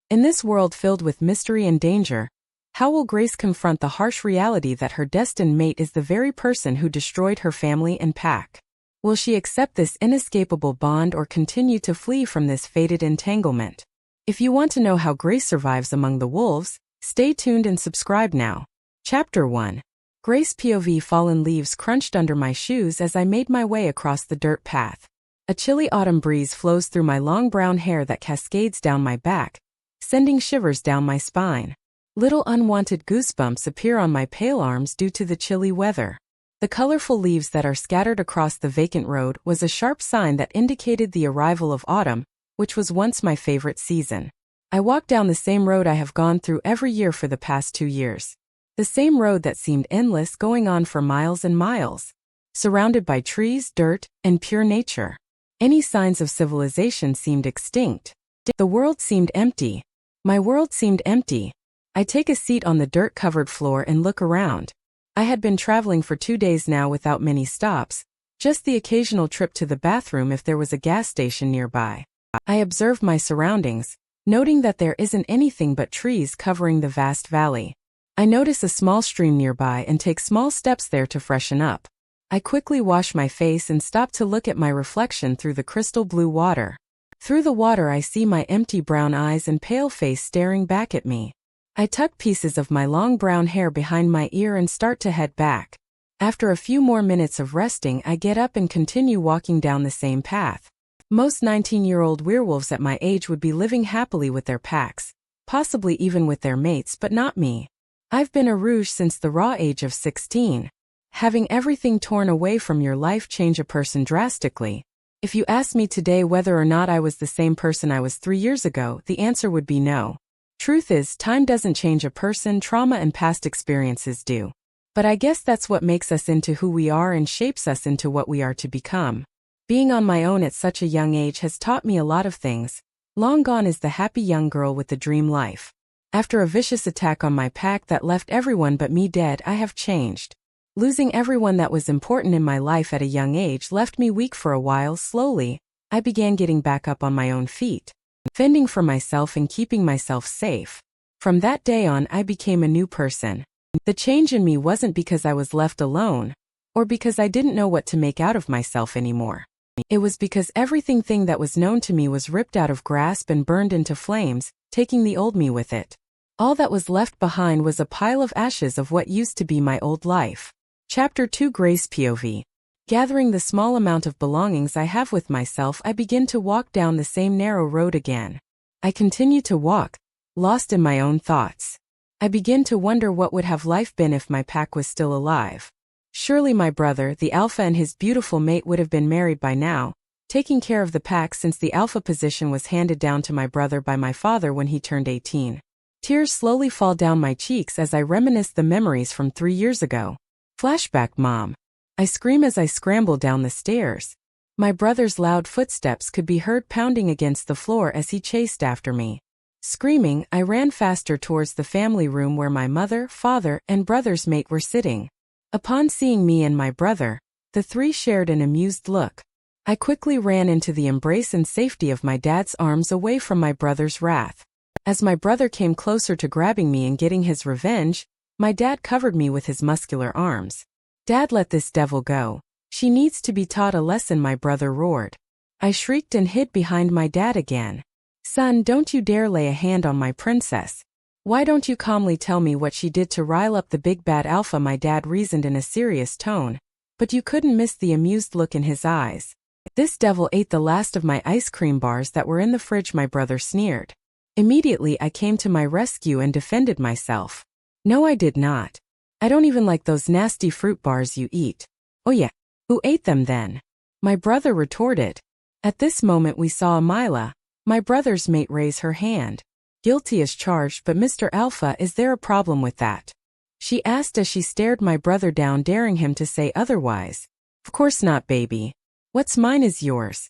In this world filled with mystery and danger, how will Grace confront the harsh reality that her destined mate is the very person who destroyed her family and pack? Will she accept this inescapable bond or continue to flee from this fated entanglement? If you want to know how Grace survives among the wolves, stay tuned and subscribe now. Chapter 1. Grace POV. Fallen leaves crunched under my shoes as I made my way across the dirt path. A chilly autumn breeze flows through my long brown hair that cascades down my back, sending shivers down my spine. Little unwanted goosebumps appear on my pale arms due to the chilly weather. The colorful leaves that are scattered across the vacant road was a sharp sign that indicated the arrival of autumn, which was once my favorite season. I walked down the same road I have gone through every year for the past 2 years. The same road that seemed endless, going on for miles and miles. Surrounded by trees, dirt, and pure nature. Any signs of civilization seemed extinct. The world seemed empty. My world seemed empty. I take a seat on the dirt-covered floor and look around. I had been traveling for 2 days now without many stops, just the occasional trip to the bathroom if there was a gas station nearby. I observe my surroundings, noting that there isn't anything but trees covering the vast valley. I notice a small stream nearby and take small steps there to freshen up. I quickly wash my face and stop to look at my reflection through the crystal blue water. Through the water I see my empty brown eyes and pale face staring back at me. I tuck pieces of my long brown hair behind my ear and start to head back. After a few more minutes of resting, I get up and continue walking down the same path. Most 19-year-old werewolves at my age would be living happily with their packs, possibly even with their mates, but not me. I've been a rouge since the raw age of 16. Having everything torn away from your life change a person drastically. If you asked me today whether or not I was the same person I was 3 years ago, the answer would be no. Truth is, time doesn't change a person, trauma and past experiences do. But I guess that's what makes us into who we are and shapes us into what we are to become. Being on my own at such a young age has taught me a lot of things. Long gone is the happy young girl with the dream life. After a vicious attack on my pack that left everyone but me dead, I have changed. Losing everyone that was important in my life at a young age left me weak for a while. Slowly, I began getting back up on my own feet, fending for myself and keeping myself safe. From that day on, I became a new person. The change in me wasn't because I was left alone, or because I didn't know what to make out of myself anymore. It was because everything that was known to me was ripped out of grasp and burned into flames, taking the old me with it. All that was left behind was a pile of ashes of what used to be my old life. Chapter 2. Grace POV. Gathering the small amount of belongings I have with myself, I begin to walk down the same narrow road again. I continue to walk, lost in my own thoughts. I begin to wonder what would have life been if my pack was still alive. Surely my brother, the Alpha, and his beautiful mate would have been married by now, taking care of the pack, since the Alpha position was handed down to my brother by my father when he turned 18. Tears slowly fall down my cheeks as I reminisce the memories from 3 years ago. Flashback, Mom. I scream as I scramble down the stairs. My brother's loud footsteps could be heard pounding against the floor as he chased after me. Screaming, I ran faster towards the family room where my mother, father, and brother's mate were sitting. Upon seeing me and my brother, the three shared an amused look. I quickly ran into the embrace and safety of my dad's arms, away from my brother's wrath. As my brother came closer to grabbing me and getting his revenge, my dad covered me with his muscular arms. "Dad, let this devil go. She needs to be taught a lesson," my brother roared. I shrieked and hid behind my dad again. "Son, don't you dare lay a hand on my princess. Why don't you calmly tell me what she did to rile up the big bad Alpha?" my dad reasoned in a serious tone, but you couldn't miss the amused look in his eyes. "This devil ate the last of my ice cream bars that were in the fridge," my brother sneered. Immediately I came to my rescue and defended myself. "No, I did not. I don't even like those nasty fruit bars you eat." "Oh yeah, who ate them then?" my brother retorted. At this moment we saw Mate, my brother's mate, raise her hand. "Guilty as charged, but Mr. Alpha, is there a problem with that?" she asked as she stared my brother down, daring him to say otherwise. "Of course not, baby. What's mine is yours,"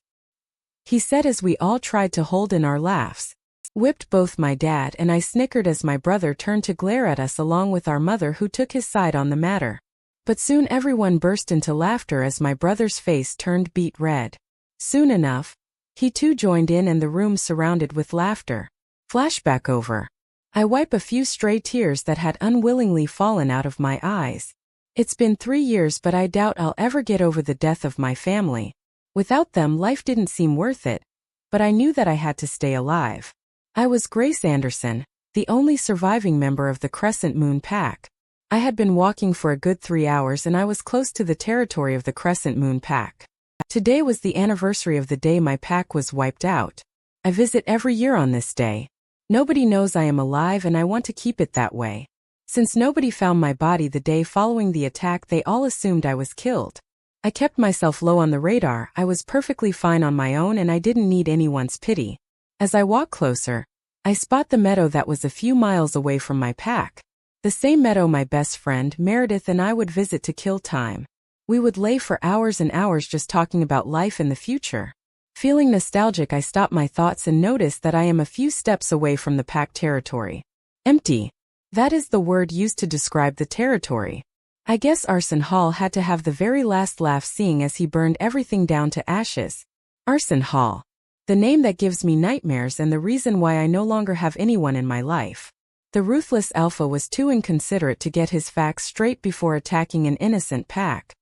he said as we all tried to hold in our laughs. Whipped both my dad and I snickered as my brother turned to glare at us, along with our mother, who took his side on the matter. But soon everyone burst into laughter as my brother's face turned beet red. Soon enough, he too joined in and the room surrounded with laughter. Flashback over. I wipe a few stray tears that had unwillingly fallen out of my eyes. It's been 3 years, but I doubt I'll ever get over the death of my family. Without them, life didn't seem worth it, but I knew that I had to stay alive. I was Grace Anderson, the only surviving member of the Crescent Moon Pack. I had been walking for a good 3 hours and I was close to the territory of the Crescent Moon Pack. Today was the anniversary of the day my pack was wiped out. I visit every year on this day. Nobody knows I am alive and I want to keep it that way. Since nobody found my body the day following the attack, they all assumed I was killed. I kept myself low on the radar. I was perfectly fine on my own and I didn't need anyone's pity. As I walk closer, I spot the meadow that was a few miles away from my pack. The same meadow my best friend, Meredith, and I would visit to kill time. We would lay for hours and hours just talking about life and the future. Feeling nostalgic, I stop my thoughts and notice that I am a few steps away from the pack territory. Empty. That is the word used to describe the territory. I guess Arsen Hall had to have the very last laugh seeing as he burned everything down to ashes. Arsen Hall. The name that gives me nightmares and the reason why I no longer have anyone in my life. The ruthless Alpha was too inconsiderate to get his facts straight before attacking an innocent pack.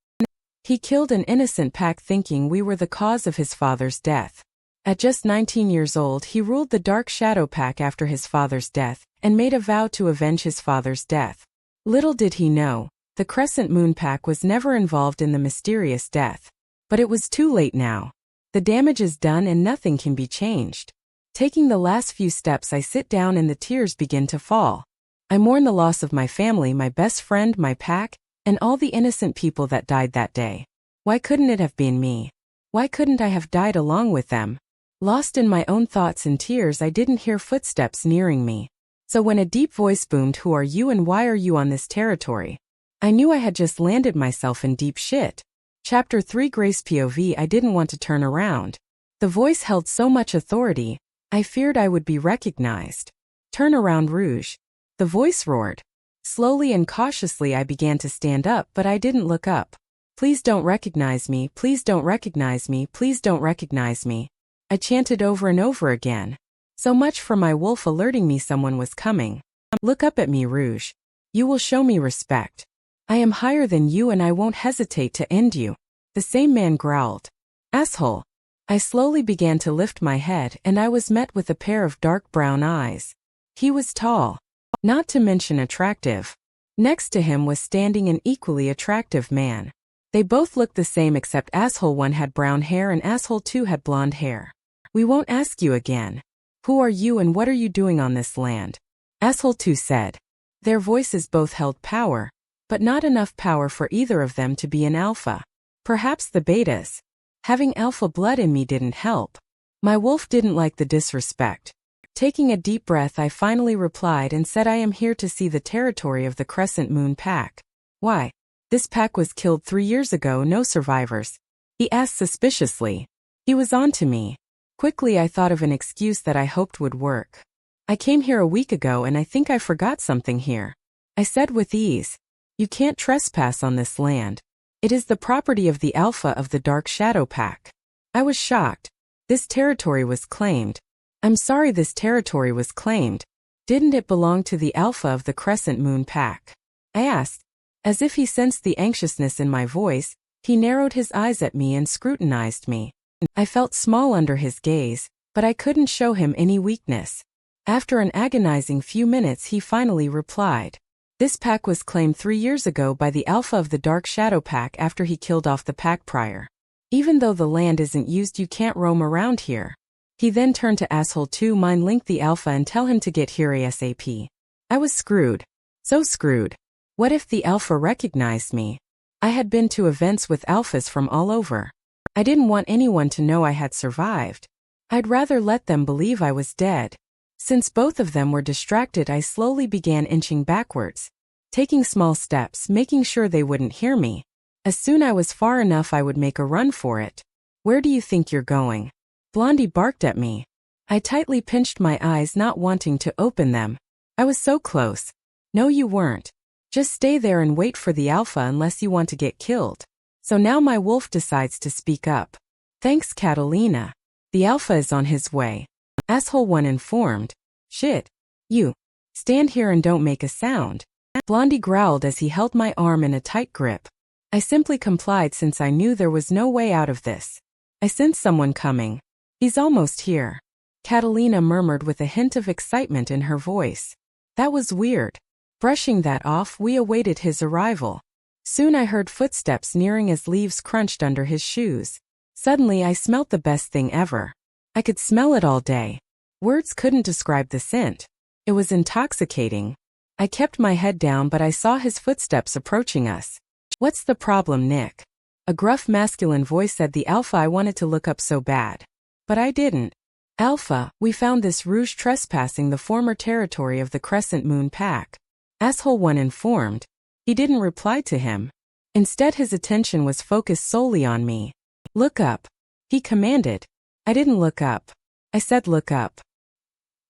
He killed an innocent pack thinking we were the cause of his father's death. At just 19 years old, he ruled the Dark Shadow Pack after his father's death and made a vow to avenge his father's death. Little did he know, the Crescent Moon Pack was never involved in the mysterious death. But it was too late now. The damage is done and nothing can be changed. Taking the last few steps, I sit down and the tears begin to fall. I mourn the loss of my family, my best friend, my pack, and all the innocent people that died that day. Why couldn't it have been me? Why couldn't I have died along with them? Lost in my own thoughts and tears, I didn't hear footsteps nearing me. So when a deep voice boomed, "Who are you and why are you on this territory?" I knew I had just landed myself in deep shit. Chapter 3 Grace POV. I didn't want to turn around. The voice held so much authority, I feared I would be recognized. "Turn around, Rouge," the voice roared. Slowly and cautiously I began to stand up, but I didn't look up. "Please don't recognize me, please don't recognize me, please don't recognize me," I chanted over and over again. So much for my wolf alerting me someone was coming. "Look up at me, Rouge. You will show me respect. I am higher than you and I won't hesitate to end you," the same man growled. "Asshole." I slowly began to lift my head and I was met with a pair of dark brown eyes. He was tall, not to mention attractive. Next to him was standing an equally attractive man. They both looked the same except Asshole 1 had brown hair and Asshole 2 had blonde hair. "We won't ask you again. Who are you and what are you doing on this land?" Asshole 2 said. Their voices both held power, but not enough power for either of them to be an alpha. Perhaps the betas. Having alpha blood in me didn't help. My wolf didn't like the disrespect. Taking a deep breath, I finally replied and said, "I am here to see the territory of the Crescent Moon Pack." "Why? This pack was killed 3 years ago, no survivors," he asked suspiciously. He was on to me. Quickly I thought of an excuse that I hoped would work. "I came here a week ago and I think I forgot something here," I said with ease. "You can't trespass on this land. It is the property of the Alpha of the Dark Shadow Pack." I was shocked. This territory was claimed. "I'm sorry, this territory was claimed. Didn't it belong to the Alpha of the Crescent Moon Pack?" I asked. As if he sensed the anxiousness in my voice, he narrowed his eyes at me and scrutinized me. I felt small under his gaze, but I couldn't show him any weakness. After an agonizing few minutes, he finally replied. "This pack was claimed 3 years ago by the Alpha of the Dark Shadow Pack after he killed off the pack prior. Even though the land isn't used, you can't roam around here." He then turned to Asshole 2, "Mind link the Alpha and tell him to get here ASAP." I was screwed. So screwed. What if the Alpha recognized me? I had been to events with Alphas from all over. I didn't want anyone to know I had survived. I'd rather let them believe I was dead. Since both of them were distracted, I slowly began inching backwards, taking small steps, making sure they wouldn't hear me. As soon as I was far enough, I would make a run for it. "Where do you think you're going?" Blondie barked at me. I tightly pinched my eyes, not wanting to open them. I was so close. "No, you weren't. Just stay there and wait for the Alpha unless you want to get killed." So now my wolf decides to speak up. "Thanks, Catalina. The Alpha is on his way," Asshole 1 informed. Shit. You. Stand here and don't make a sound. Blondie growled as he held my arm in a tight grip. I simply complied since I knew there was no way out of this. I sensed someone coming. He's almost here. Catalina murmured with a hint of excitement in her voice. That was weird. Brushing that off, we awaited his arrival. Soon I heard footsteps nearing as leaves crunched under his shoes. Suddenly I smelt the best thing ever. I could smell it all day. Words couldn't describe the scent. It was intoxicating. I kept my head down, but I saw his footsteps approaching us. What's the problem, Nick? A gruff masculine voice said. The Alpha. I wanted to look up so bad. But I didn't. Alpha, we found this rouge trespassing the former territory of the Crescent Moon Pack. Asshole 1 informed. He didn't reply to him. Instead, his attention was focused solely on me. Look up. He commanded. I didn't look up. I said look up.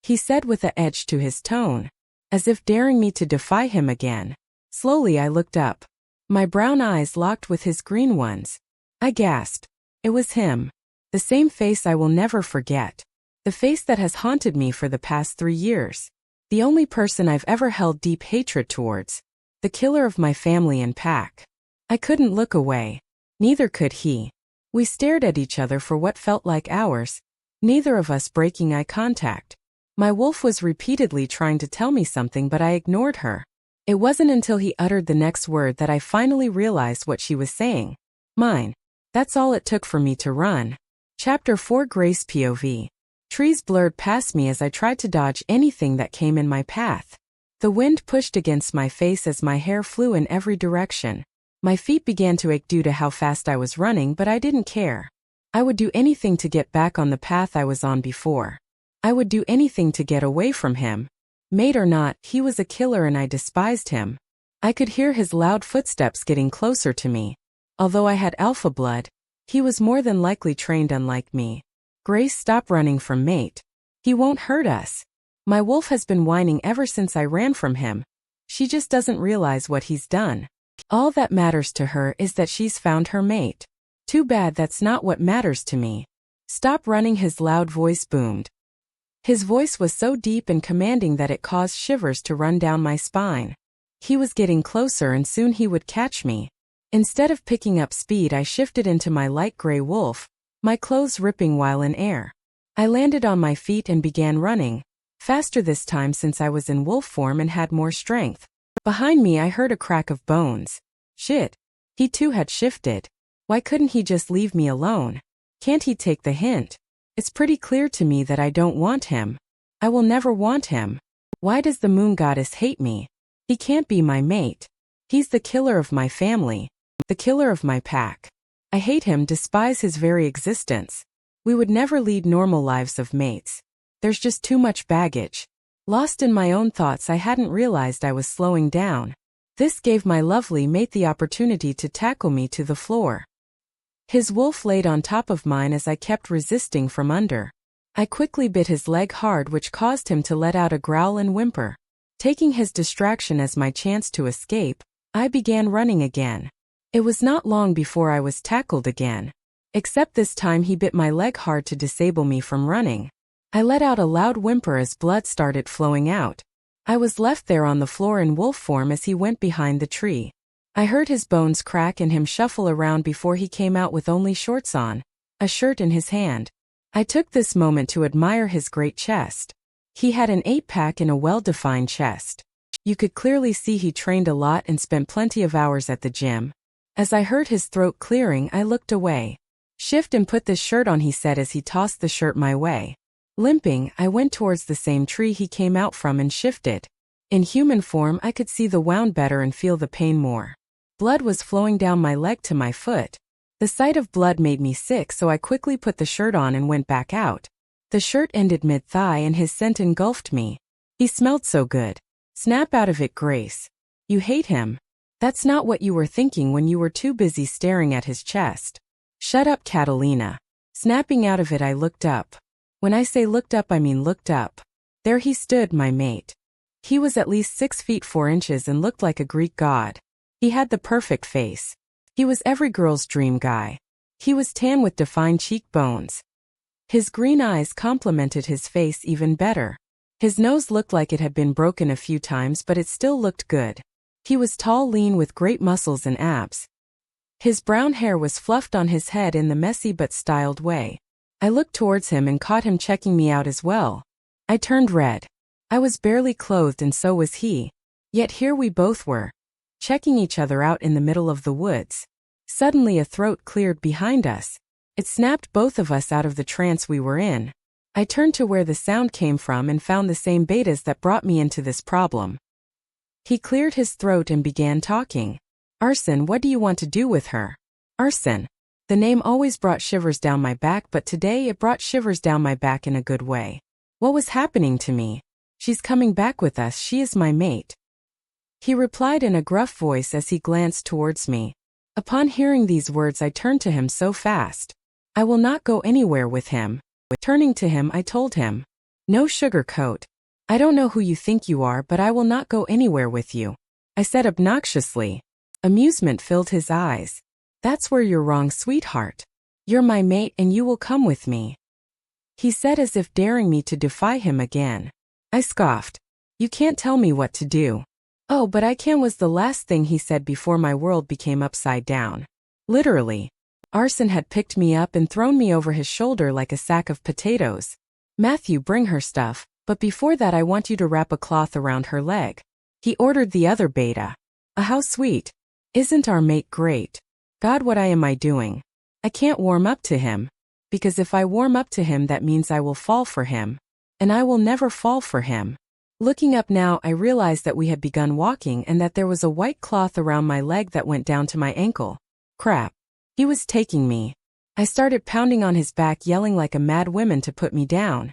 He said with an edge to his tone, as if daring me to defy him again. Slowly I looked up. My brown eyes locked with his green ones. I gasped. It was him. The same face I will never forget. The face that has haunted me for the past 3 years. The only person I've ever held deep hatred towards. The killer of my family and pack. I couldn't look away. Neither could he. We stared at each other for what felt like hours, neither of us breaking eye contact. My wolf was repeatedly trying to tell me something, but I ignored her. It wasn't until he uttered the next word that I finally realized what she was saying. Mine. That's all it took for me to run. Chapter 4 Grace POV. Trees blurred past me as I tried to dodge anything that came in my path. The wind pushed against my face as my hair flew in every direction. My feet began to ache due to how fast I was running, but I didn't care. I would do anything to get back on the path I was on before. I would do anything to get away from him. Mate or not, he was a killer and I despised him. I could hear his loud footsteps getting closer to me. Although I had alpha blood, he was more than likely trained unlike me. Grace, stop running from Mate. He won't hurt us. My wolf has been whining ever since I ran from him. She just doesn't realize what he's done. All that matters to her is that she's found her mate. Too bad that's not what matters to me. Stop running, his loud voice boomed. His voice was so deep and commanding that it caused shivers to run down my spine. He was getting closer and soon he would catch me. Instead of picking up speed, I shifted into my light gray wolf, my clothes ripping while in air. I landed on my feet and began running, faster this time since I was in wolf form and had more strength. Behind me I heard a crack of bones. Shit. He too had shifted. Why couldn't he just leave me alone? Can't he take the hint? It's pretty clear to me that I don't want him. I will never want him. Why does the moon goddess hate me? He can't be my mate. He's the killer of my family. The killer of my pack. I hate him, despise his very existence. We would never lead normal lives of mates. There's just too much baggage. Lost in my own thoughts, I hadn't realized I was slowing down. This gave my lovely mate the opportunity to tackle me to the floor. His wolf laid on top of mine as I kept resisting from under. I quickly bit his leg hard, which caused him to let out a growl and whimper. Taking his distraction as my chance to escape, I began running again. It was not long before I was tackled again. Except this time he bit my leg hard to disable me from running. I let out a loud whimper as blood started flowing out. I was left there on the floor in wolf form as he went behind the tree. I heard his bones crack and him shuffle around before he came out with only shorts on, a shirt in his hand. I took this moment to admire his great chest. He had an 8-pack and a well-defined chest. You could clearly see he trained a lot and spent plenty of hours at the gym. As I heard his throat clearing, I looked away. Shift and put this shirt on, he said as he tossed the shirt my way. Limping, I went towards the same tree he came out from and shifted. In human form, I could see the wound better and feel the pain more. Blood was flowing down my leg to my foot. The sight of blood made me sick, so I quickly put the shirt on and went back out. The shirt ended mid-thigh and his scent engulfed me. He smelled so good. Snap out of it, Grace. You hate him. That's not what you were thinking when you were too busy staring at his chest. Shut up, Catalina. Snapping out of it, I looked up. When I say looked up, I mean looked up. There he stood, my mate. He was at least 6 feet 4 inches and looked like a Greek god. He had the perfect face. He was every girl's dream guy. He was tan with defined cheekbones. His green eyes complemented his face even better. His nose looked like it had been broken a few times, but it still looked good. He was tall, lean, with great muscles and abs. His brown hair was fluffed on his head in the messy but styled way. I looked towards him and caught him checking me out as well. I turned red. I was barely clothed and so was he. Yet here we both were, checking each other out in the middle of the woods. Suddenly a throat cleared behind us. It snapped both of us out of the trance we were in. I turned to where the sound came from and found the same betas that brought me into this problem. He cleared his throat and began talking. Arsen, what do you want to do with her? Arsen. The name always brought shivers down my back, but today it brought shivers down my back in a good way. What was happening to me? She's coming back with us, she is my mate. He replied in a gruff voice as he glanced towards me. Upon hearing these words I turned to him so fast. I will not go anywhere with him. Turning to him I told him. No sugarcoat. I don't know who you think you are, but I will not go anywhere with you, I said obnoxiously. Amusement filled his eyes. That's where you're wrong, sweetheart. You're my mate and you will come with me, he said as if daring me to defy him again. I scoffed. You can't tell me what to do. Oh, but I can, was the last thing he said before my world became upside down. Literally. Arsen had picked me up and thrown me over his shoulder like a sack of potatoes. Matthew, bring her stuff, but before that I want you to wrap a cloth around her leg, he ordered the other beta. How sweet. Isn't our mate great? God, what am I doing? I can't warm up to him. Because if I warm up to him that means I will fall for him. And I will never fall for him. Looking up now I realized that we had begun walking and that there was a white cloth around my leg that went down to my ankle. Crap. He was taking me. I started pounding on his back, yelling like a mad woman to put me down.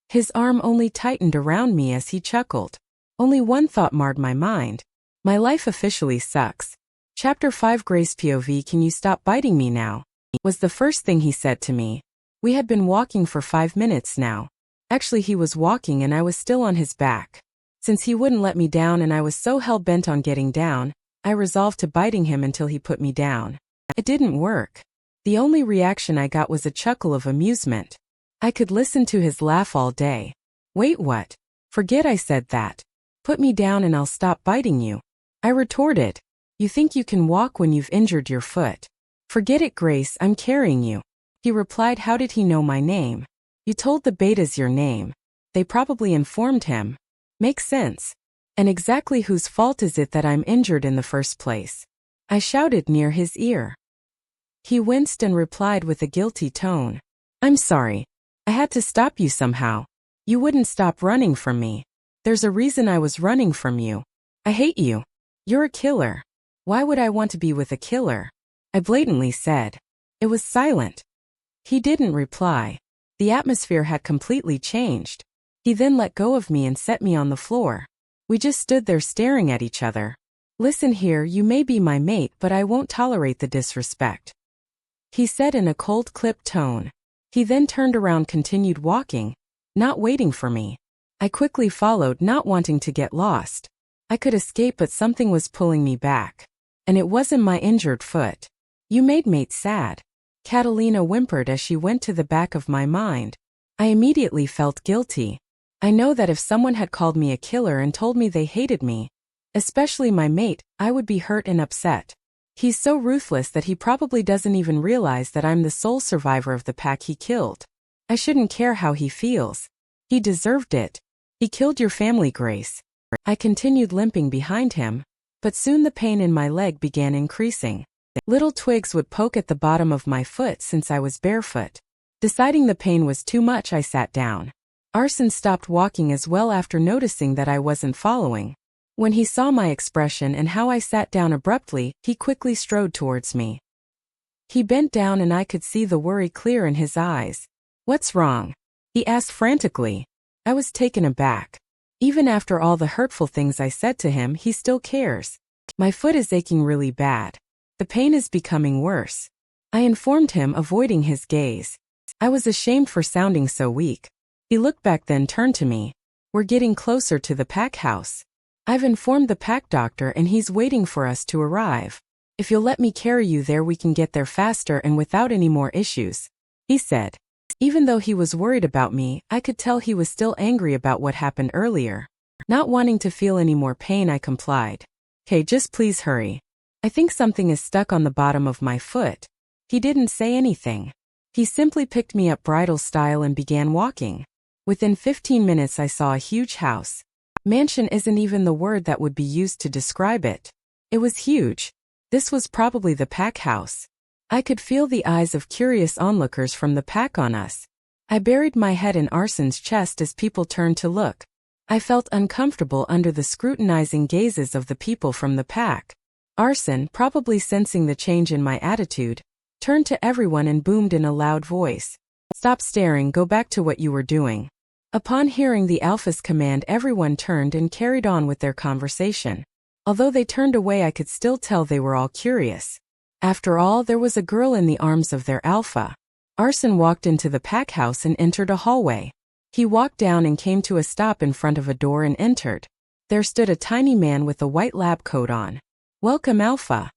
His arm only tightened around me as he chuckled. Only one thought marred my mind. My life officially sucks. Chapter 5 Grace POV, can you stop biting me now? Was the first thing he said to me. We had been walking for 5 minutes now. Actually, he was walking and I was still on his back. Since he wouldn't let me down and I was so hell-bent on getting down, I resolved to biting him until he put me down. It didn't work. The only reaction I got was a chuckle of amusement. I could listen to his laugh all day. Wait, what? Forget I said that. Put me down and I'll stop biting you, I retorted. You think you can walk when you've injured your foot? Forget it, Grace, I'm carrying you. He replied. How did he know my name? You told the betas your name. They probably informed him. Makes sense. And exactly whose fault is it that I'm injured in the first place? I shouted near his ear. He winced and replied with a guilty tone. I'm sorry. I had to stop you somehow. You wouldn't stop running from me. There's a reason I was running from you. I hate you. You're a killer. Why would I want to be with a killer? I blatantly said. It was silent. He didn't reply. The atmosphere had completely changed. He then let go of me and set me on the floor. We just stood there staring at each other. Listen here, you may be my mate, but I won't tolerate the disrespect, he said in a cold, clipped tone. He then turned around, continued walking, not waiting for me. I quickly followed, not wanting to get lost. I could escape, but something was pulling me back. And it wasn't my injured foot. You made mate sad, Catalina whimpered as she went to the back of my mind. I immediately felt guilty. I know that if someone had called me a killer and told me they hated me, especially my mate, I would be hurt and upset. He's so ruthless that he probably doesn't even realize that I'm the sole survivor of the pack he killed. I shouldn't care how he feels. He deserved it. He killed your family, Grace. I continued limping behind him, but soon the pain in my leg began increasing. Little twigs would poke at the bottom of my foot since I was barefoot. Deciding the pain was too much, I sat down. Arsen stopped walking as well after noticing that I wasn't following. When he saw my expression and how I sat down abruptly, he quickly strode towards me. He bent down and I could see the worry clear in his eyes. What's wrong? He asked frantically. I was taken aback. Even after all the hurtful things I said to him, he still cares. My foot is aching really bad. The pain is becoming worse, I informed him, avoiding his gaze. I was ashamed for sounding so weak. He looked back, then turned to me. We're getting closer to the pack house. I've informed the pack doctor and he's waiting for us to arrive. If you'll let me carry you there, we can get there faster and without any more issues, he said. Even though he was worried about me, I could tell he was still angry about what happened earlier. Not wanting to feel any more pain, I complied. "Okay, just please hurry. I think something is stuck on the bottom of my foot." He didn't say anything. He simply picked me up bridal style and began walking. Within 15 minutes I saw a huge house. Mansion isn't even the word that would be used to describe it. It was huge. This was probably the pack house. I could feel the eyes of curious onlookers from the pack on us. I buried my head in Arsen's chest as people turned to look. I felt uncomfortable under the scrutinizing gazes of the people from the pack. Arsen, probably sensing the change in my attitude, turned to everyone and boomed in a loud voice. "Stop staring, go back to what you were doing." Upon hearing the Alpha's command, everyone turned and carried on with their conversation. Although they turned away, I could still tell they were all curious. After all, there was a girl in the arms of their Alpha. Arsen walked into the pack house and entered a hallway. He walked down and came to a stop in front of a door and entered. There stood a tiny man with a white lab coat on. "Welcome, Alpha,"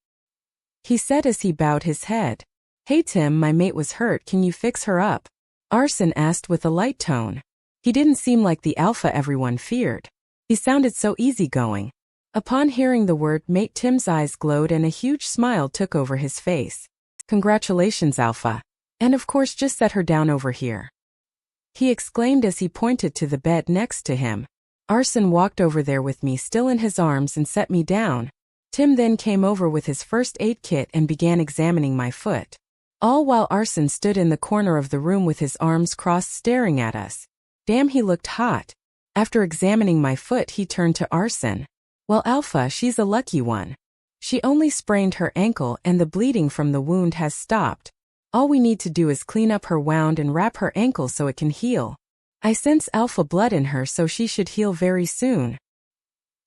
he said as he bowed his head. "Hey Tim, my mate was hurt, can you fix her up?" Arsen asked with a light tone. He didn't seem like the Alpha everyone feared. He sounded so easygoing. Upon hearing the word mate, Tim's eyes glowed and a huge smile took over his face. "Congratulations, Alpha. And of course, just set her down over here," he exclaimed as he pointed to the bed next to him. Arsen walked over there with me still in his arms and set me down. Tim then came over with his first aid kit and began examining my foot. All while Arsen stood in the corner of the room with his arms crossed staring at us. Damn, he looked hot. After examining my foot, he turned to Arsen. "Well, Alpha, she's a lucky one. She only sprained her ankle and the bleeding from the wound has stopped. All we need to do is clean up her wound and wrap her ankle so it can heal. I sense Alpha blood in her, so she should heal very soon,"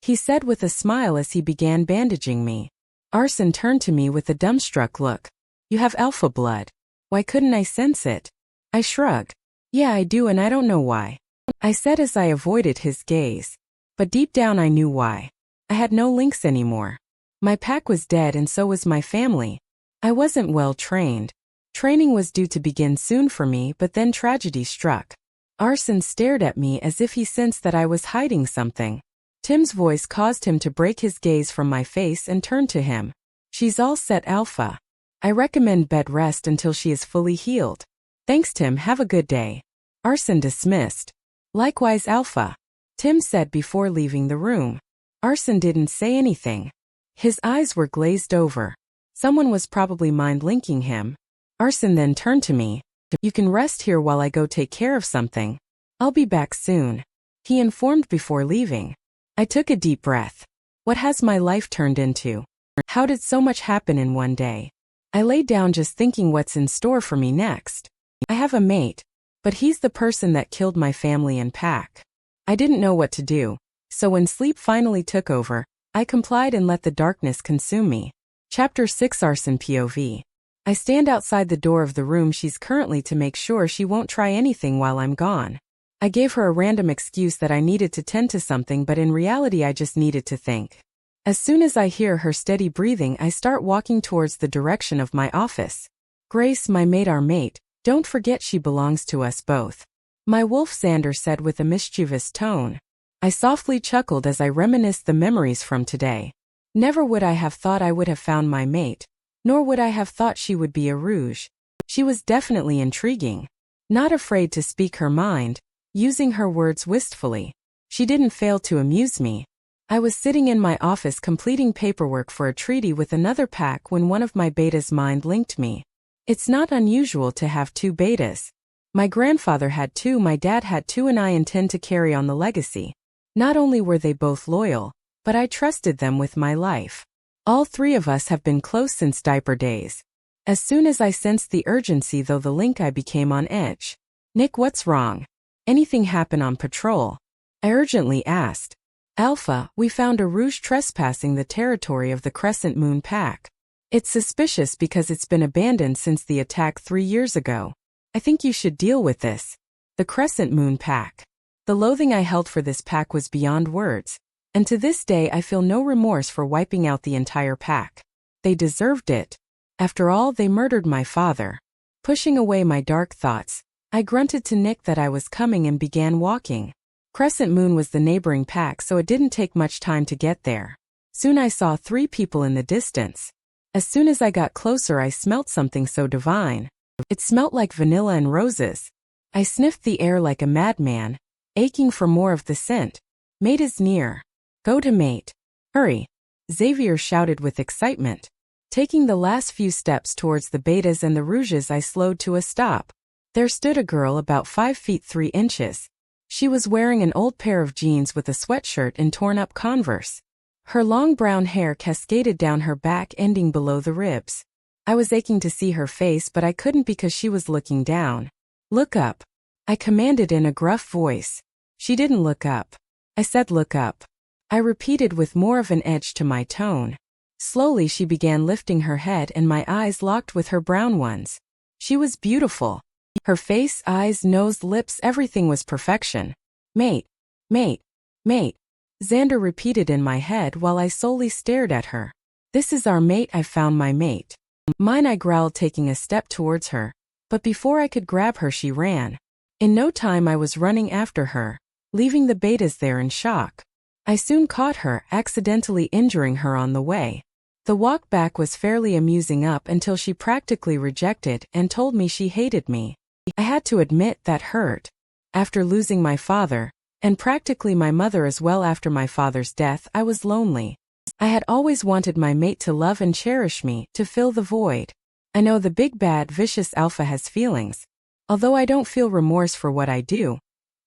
he said with a smile as he began bandaging me. Arsen turned to me with a dumbstruck look. "You have Alpha blood. Why couldn't I sense it?" I shrugged. "Yeah, I do, and I don't know why," I said as I avoided his gaze. But deep down I knew why. I had no links anymore. My pack was dead and so was my family. I wasn't well trained. Training was due to begin soon for me, but then tragedy struck. Arsen stared at me as if he sensed that I was hiding something. Tim's voice caused him to break his gaze from my face and turn to him. "She's all set, Alpha. I recommend bed rest until she is fully healed." "Thanks, Tim, have a good day," Arsen dismissed. "Likewise, Alpha," Tim said before leaving the room. Arsen didn't say anything. His eyes were glazed over. Someone was probably mind-linking him. Arsen then turned to me. "You can rest here while I go take care of something. I'll be back soon," he informed before leaving. I took a deep breath. What has my life turned into? How did so much happen in one day? I lay down just thinking what's in store for me next. I have a mate, but he's the person that killed my family and pack. I didn't know what to do, so when sleep finally took over, I complied and let the darkness consume me. Chapter 6 Arsen POV. I stand outside the door of the room she's currently to make sure she won't try anything while I'm gone. I gave her a random excuse that I needed to tend to something, but in reality I just needed to think. As soon as I hear her steady breathing, I start walking towards the direction of my office. "Grace, my mate, our mate, don't forget she belongs to us both," my wolf Xander said with a mischievous tone. I softly chuckled as I reminisced the memories from today. Never would I have thought I would have found my mate, nor would I have thought she would be a rouge. She was definitely intriguing. Not afraid to speak her mind, using her words wistfully. She didn't fail to amuse me. I was sitting in my office completing paperwork for a treaty with another pack when one of my betas mind linked me. It's not unusual to have two betas. My grandfather had two, my dad had two, and I intend to carry on the legacy. Not only were they both loyal, but I trusted them with my life. All three of us have been close since diaper days. As soon as I sensed the urgency though the link, I became on edge. "Nick, what's wrong? Anything happen on patrol?" I urgently asked. "Alpha, we found a rouge trespassing the territory of the Crescent Moon Pack. It's suspicious because it's been abandoned since the attack 3 years ago. I think you should deal with this." The Crescent Moon Pack. The loathing I held for this pack was beyond words, and to this day I feel no remorse for wiping out the entire pack. They deserved it. After all, they murdered my father. Pushing away my dark thoughts, I grunted to Nick that I was coming and began walking. Crescent Moon was the neighboring pack, so it didn't take much time to get there. Soon I saw 3 people in the distance. As soon as I got closer, I smelt something so divine. It smelt like vanilla and roses. I sniffed the air like a madman, aching for more of the scent. Mate is near. Go to Mate. Hurry. Xavier shouted with excitement. Taking the last few steps towards the betas and the rouges, I slowed to a stop. There stood a girl about 5 feet 3 inches. She was wearing an old pair of jeans with a sweatshirt and torn-up Converse. Her long brown hair cascaded down her back, ending below the ribs. I was aching to see her face, but I couldn't because she was looking down. Look up. I commanded in a gruff voice. She didn't look up. I said look up. I repeated with more of an edge to my tone. Slowly she began lifting her head and my eyes locked with her brown ones. She was beautiful. Her face, eyes, nose, lips, everything was perfection. Mate. Mate. Mate. Xander repeated in my head while I solely stared at her. This is our mate. I found my mate. Mine, I growled, taking a step towards her. But before I could grab her, she ran. In no time I was running after her, leaving the betas there in shock. I soon caught her, accidentally injuring her on the way. The walk back was fairly amusing up until she practically rejected and told me she hated me. I had to admit that hurt. After losing my father, and practically my mother as well after my father's death, I was lonely. I had always wanted my mate to love and cherish me, to fill the void. I know the big bad vicious alpha has feelings. Although I don't feel remorse for what I do,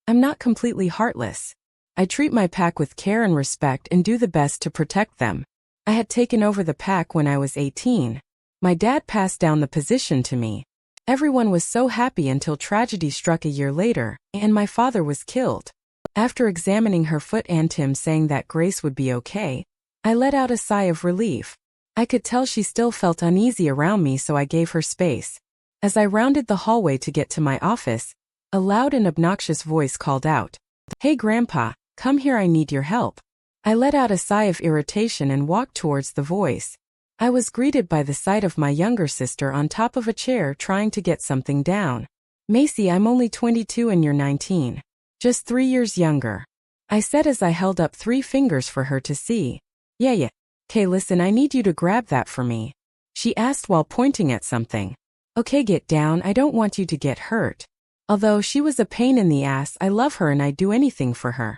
I'm not completely heartless. I treat my pack with care and respect and do the best to protect them. I had taken over the pack when I was 18. My dad passed down the position to me. Everyone was so happy until tragedy struck a year later, and my father was killed. After examining her foot and Tim saying that Grace would be okay, I let out a sigh of relief. I could tell she still felt uneasy around me, so I gave her space. As I rounded the hallway to get to my office, a loud and obnoxious voice called out, "Hey Grandpa, come here, I need your help." I let out a sigh of irritation and walked towards the voice. I was greeted by the sight of my younger sister on top of a chair trying to get something down. "Macy, I'm only 22 and you're 19. Just 3 years younger," I said as I held up 3 fingers for her to see. Yeah. "'Kay, listen, I need you to grab that for me," she asked while pointing at something. "Okay, get down, I don't want you to get hurt." Although she was a pain in the ass, I love her and I'd do anything for her.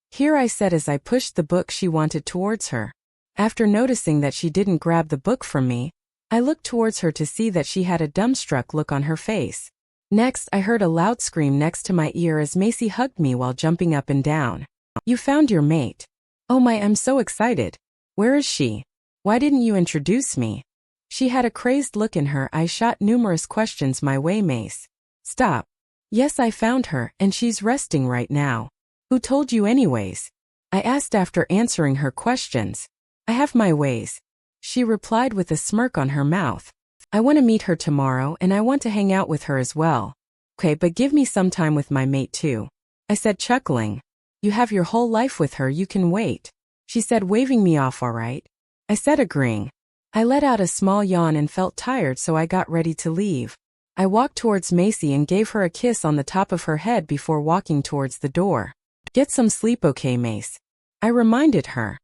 "Here," I said as I pushed the book she wanted towards her. After noticing that she didn't grab the book from me, I looked towards her to see that she had a dumbstruck look on her face. Next, I heard a loud scream next to my ear as Macy hugged me while jumping up and down. "You found your mate. Oh my, I'm so excited. Where is she? Why didn't you introduce me?" She had a crazed look in her eyes. Shot numerous questions my way. "Mace. Stop. Yes, I found her, and she's resting right now." "Who told you anyways?" I asked after answering her questions. "I have my ways," she replied with a smirk on her mouth. "I want to meet her tomorrow and I want to hang out with her as well." "Okay, but give me some time with my mate too," I said, chuckling. "You have your whole life with her, you can wait," she said, waving me off. "All right," I said, agreeing. I let out a small yawn and felt tired, so I got ready to leave. I walked towards Macy and gave her a kiss on the top of her head before walking towards the door. "Get some sleep, okay, Mace?" I reminded her.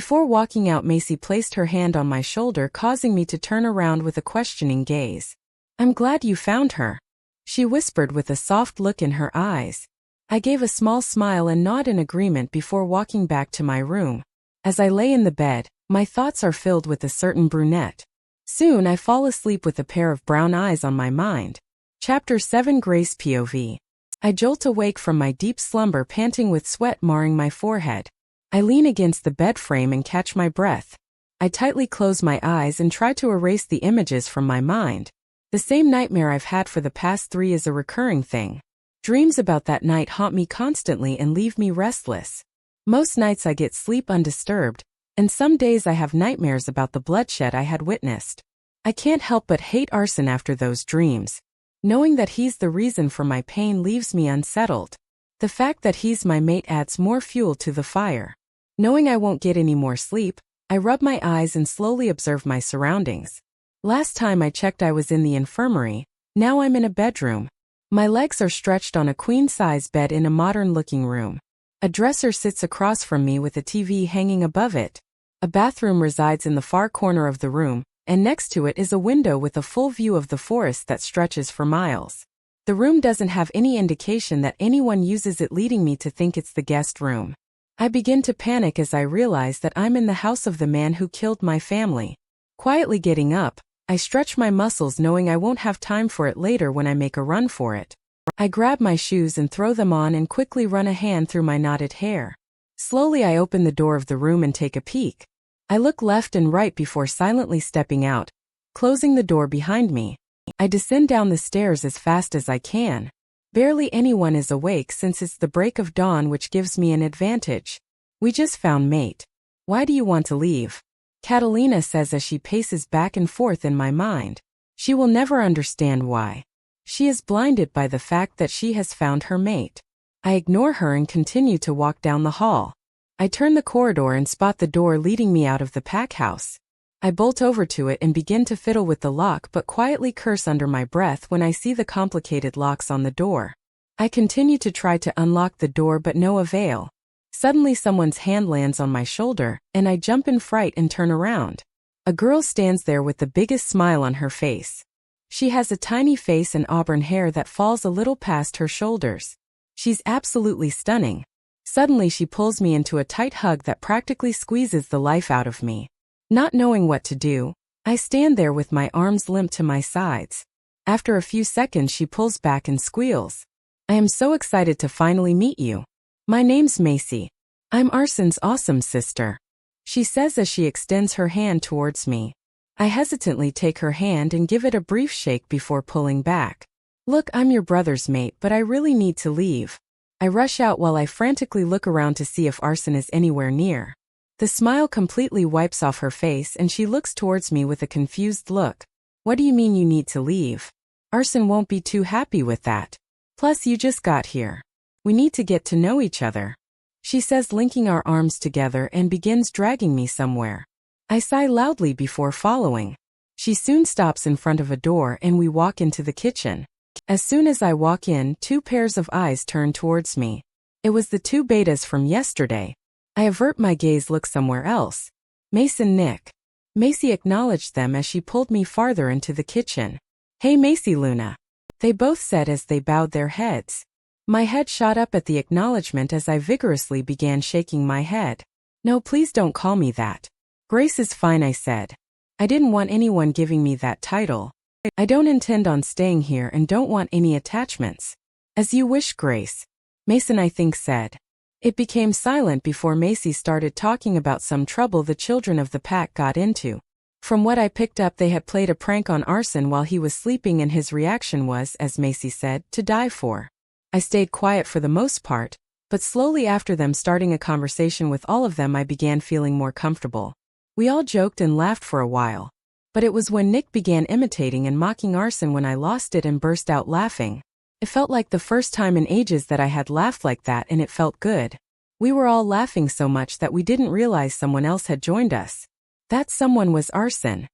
Before walking out, Macy placed her hand on my shoulder, causing me to turn around with a questioning gaze. "I'm glad you found her," she whispered with a soft look in her eyes. I gave a small smile and nod in agreement before walking back to my room. As I lay in the bed, my thoughts are filled with a certain brunette. Soon I fall asleep with a pair of brown eyes on my mind. Chapter 7, Grace POV. I jolt awake from my deep slumber, panting with sweat marring my forehead. I lean against the bed frame and catch my breath. I tightly close my eyes and try to erase the images from my mind. The same nightmare I've had for the past 3 is a recurring thing. Dreams about that night haunt me constantly and leave me restless. Most nights I get sleep undisturbed, and some days I have nightmares about the bloodshed I had witnessed. I can't help but hate Arsen after those dreams. Knowing that he's the reason for my pain leaves me unsettled. The fact that he's my mate adds more fuel to the fire. Knowing I won't get any more sleep, I rub my eyes and slowly observe my surroundings. Last time I checked I was in the infirmary, now I'm in a bedroom. My legs are stretched on a queen-size bed in a modern-looking room. A dresser sits across from me with a TV hanging above it. A bathroom resides in the far corner of the room, and next to it is a window with a full view of the forest that stretches for miles. The room doesn't have any indication that anyone uses it, leading me to think it's the guest room. I begin to panic as I realize that I'm in the house of the man who killed my family. Quietly getting up, I stretch my muscles knowing I won't have time for it later when I make a run for it. I grab my shoes and throw them on and quickly run a hand through my knotted hair. Slowly I open the door of the room and take a peek. I look left and right before silently stepping out, closing the door behind me. I descend down the stairs as fast as I can. Barely anyone is awake since it's the break of dawn, which gives me an advantage. We just found Mate. Why do you want to leave? Catalina says as she paces back and forth in my mind. She will never understand why. She is blinded by the fact that she has found her mate. I ignore her and continue to walk down the hall. I turn the corridor and spot the door leading me out of the pack house. I bolt over to it and begin to fiddle with the lock, but quietly curse under my breath when I see the complicated locks on the door. I continue to try to unlock the door, but no avail. Suddenly someone's hand lands on my shoulder, and I jump in fright and turn around. A girl stands there with the biggest smile on her face. She has a tiny face and auburn hair that falls a little past her shoulders. She's absolutely stunning. Suddenly she pulls me into a tight hug that practically squeezes the life out of me. Not knowing what to do, I stand there with my arms limp to my sides. After a few seconds she pulls back and squeals. I am so excited to finally meet you. My name's Mate. I'm Arsen's awesome sister. She says as she extends her hand towards me. I hesitantly take her hand and give it a brief shake before pulling back. Look, I'm your brother's mate, but I really need to leave. I rush out while I frantically look around to see if Arsen is anywhere near. The smile completely wipes off her face and she looks towards me with a confused look. What do you mean you need to leave? Arsen won't be too happy with that. Plus you just got here. We need to get to know each other. She says, linking our arms together, and begins dragging me somewhere. I sigh loudly before following. She soon stops in front of a door and we walk into the kitchen. As soon as I walk in, two pairs of eyes turn towards me. It was the two betas from yesterday. I avert my gaze, look somewhere else. Mason, Nick. Macy acknowledged them as she pulled me farther into the kitchen. Hey Macy, Luna. They both said as they bowed their heads. My head shot up at the acknowledgement as I vigorously began shaking my head. No, please don't call me that. Grace is fine, I said. I didn't want anyone giving me that title. I don't intend on staying here and don't want any attachments. As you wish, Grace. Mason, I think, said. It became silent before Macy started talking about some trouble the children of the pack got into. From what I picked up, they had played a prank on Arsen while he was sleeping, and his reaction was, as Macy said, to die for. I stayed quiet for the most part, but slowly after them starting a conversation with all of them, I began feeling more comfortable. We all joked and laughed for a while. But it was when Nick began imitating and mocking Arsen when I lost it and burst out laughing. It felt like the first time in ages that I had laughed like that, and it felt good. We were all laughing so much that we didn't realize someone else had joined us. That someone was Arsen.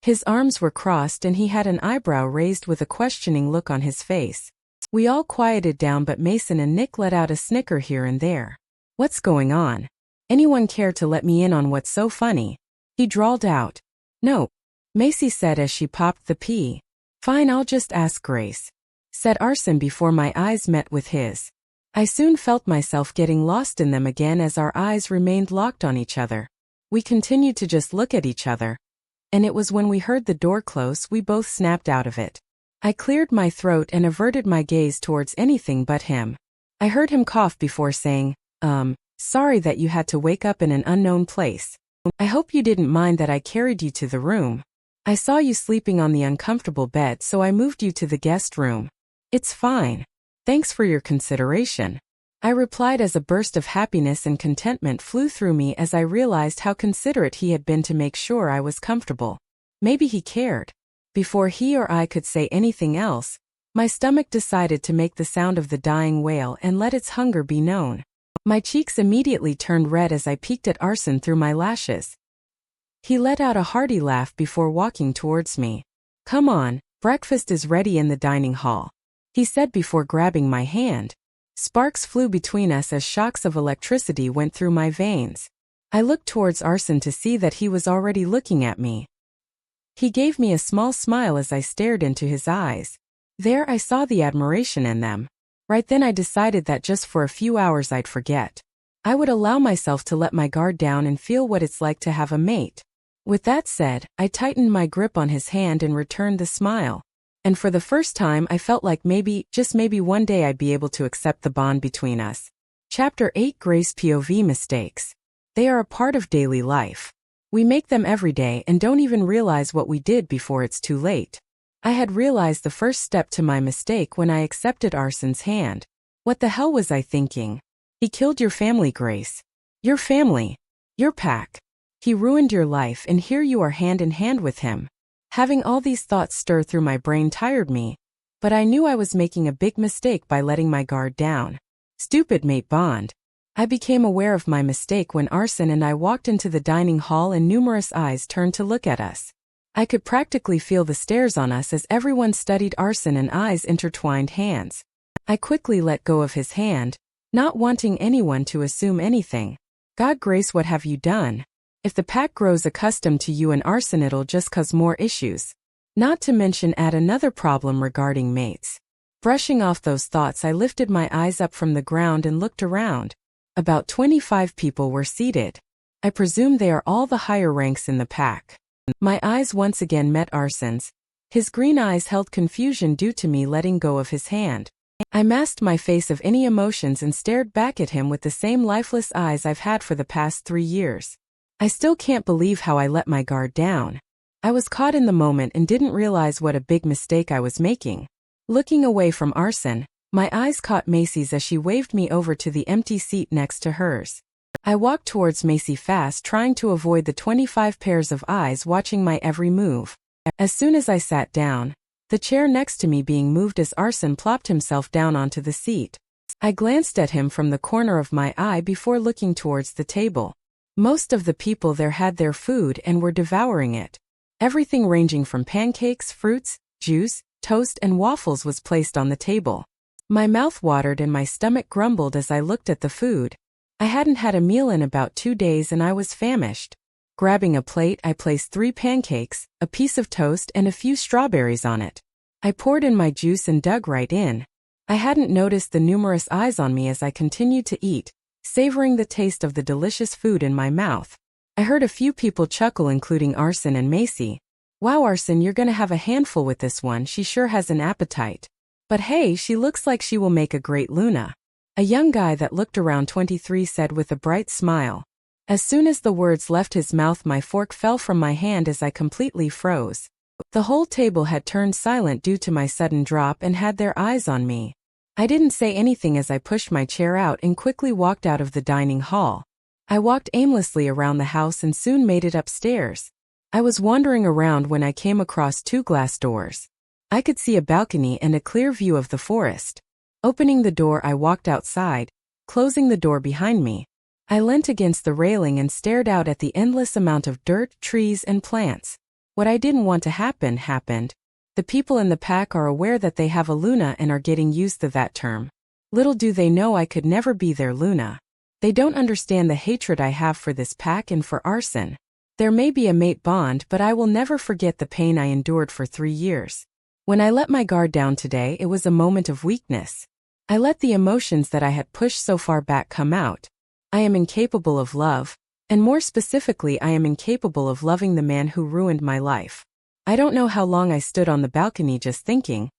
His arms were crossed and he had an eyebrow raised with a questioning look on his face. We all quieted down, but Mason and Nick let out a snicker here and there. What's going on? Anyone care to let me in on what's so funny? He drawled out. No, Macy said as she popped the pea. Fine, I'll just ask Grace, said Arsen before my eyes met with his. I soon felt myself getting lost in them again as our eyes remained locked on each other. We continued to just look at each other. And it was when we heard the door close we both snapped out of it. I cleared my throat and averted my gaze towards anything but him. I heard him cough before saying, sorry that you had to wake up in an unknown place. I hope you didn't mind that I carried you to the room. I saw you sleeping on the uncomfortable bed, so I moved you to the guest room. It's fine. Thanks for your consideration. I replied as a burst of happiness and contentment flew through me as I realized how considerate he had been to make sure I was comfortable. Maybe he cared. Before he or I could say anything else, my stomach decided to make the sound of the dying whale and let its hunger be known. My cheeks immediately turned red as I peeked at Arsen through my lashes. He let out a hearty laugh before walking towards me. Come on, breakfast is ready in the dining hall. he said before grabbing my hand. Sparks flew between us as shocks of electricity went through my veins. I looked towards Arsen to see that he was already looking at me. He gave me a small smile as I stared into his eyes. There I saw the admiration in them. Right then I decided that just for a few hours I'd forget. I would allow myself to let my guard down and feel what it's like to have a mate. With that said, I tightened my grip on his hand and returned the smile. And for the first time I felt like maybe, just maybe one day I'd be able to accept the bond between us. Chapter 8 Grace POV Mistakes. They are a part of daily life. We make them every day and don't even realize what we did before it's too late. I had realized the first step to my mistake when I accepted Arsen's hand. What the hell was I thinking? He killed your family, Grace. Your family. Your pack. He ruined your life and here you are hand in hand with him. Having all these thoughts stir through my brain tired me. But I knew I was making a big mistake by letting my guard down. Stupid mate bond. I became aware of my mistake when Arsen and I walked into the dining hall and numerous eyes turned to look at us. I could practically feel the stares on us as everyone studied Arsen and I's intertwined hands. I quickly let go of his hand, not wanting anyone to assume anything. God Grace, what have you done? If the pack grows accustomed to you and Arsen, it'll just cause more issues. Not to mention add another problem regarding mates. Brushing off those thoughts, I lifted my eyes up from the ground and looked around. About 25 people were seated. I presume they are all the higher ranks in the pack. My eyes once again met Arsen's. His green eyes held confusion due to me letting go of his hand. I masked my face of any emotions and stared back at him with the same lifeless eyes I've had for the past 3 years. I still can't believe how I let my guard down. I was caught in the moment and didn't realize what a big mistake I was making. Looking away from Arsen, my eyes caught Macy's as she waved me over to the empty seat next to hers. I walked towards Macy fast, trying to avoid the 25 pairs of eyes watching my every move. As soon as I sat down, the chair next to me being moved as Arsen plopped himself down onto the seat. I glanced at him from the corner of my eye before looking towards the table. Most of the people there had their food and were devouring it. Everything ranging from pancakes, fruits, juice, toast and waffles was placed on the table. My mouth watered and my stomach grumbled as I looked at the food. I hadn't had a meal in about 2 days and I was famished. Grabbing a plate, I placed 3 pancakes, a piece of toast and a few strawberries on it. I poured in my juice and dug right in. I hadn't noticed the numerous eyes on me as I continued to eat, savoring the taste of the delicious food in my mouth. I heard a few people chuckle, including Arsen and Macy. Wow, Arsen, you're gonna have a handful with this one, she sure has an appetite. But hey, she looks like she will make a great Luna. A young guy that looked around 23 said with a bright smile. As soon as the words left his mouth, my fork fell from my hand as I completely froze. The whole table had turned silent due to my sudden drop and had their eyes on me. I didn't say anything as I pushed my chair out and quickly walked out of the dining hall. I walked aimlessly around the house and soon made it upstairs. I was wandering around when I came across 2 glass doors. I could see a balcony and a clear view of the forest. Opening the door, I walked outside, closing the door behind me. I leant against the railing and stared out at the endless amount of dirt, trees, and plants. What I didn't want to happen happened. The people in the pack are aware that they have a Luna and are getting used to that term. Little do they know I could never be their Luna. They don't understand the hatred I have for this pack and for Arsen. There may be a mate bond, but I will never forget the pain I endured for 3 years. When I let my guard down today, it was a moment of weakness. I let the emotions that I had pushed so far back come out. I am incapable of love, and more specifically, I am incapable of loving the man who ruined my life. I don't know how long I stood on the balcony just thinking,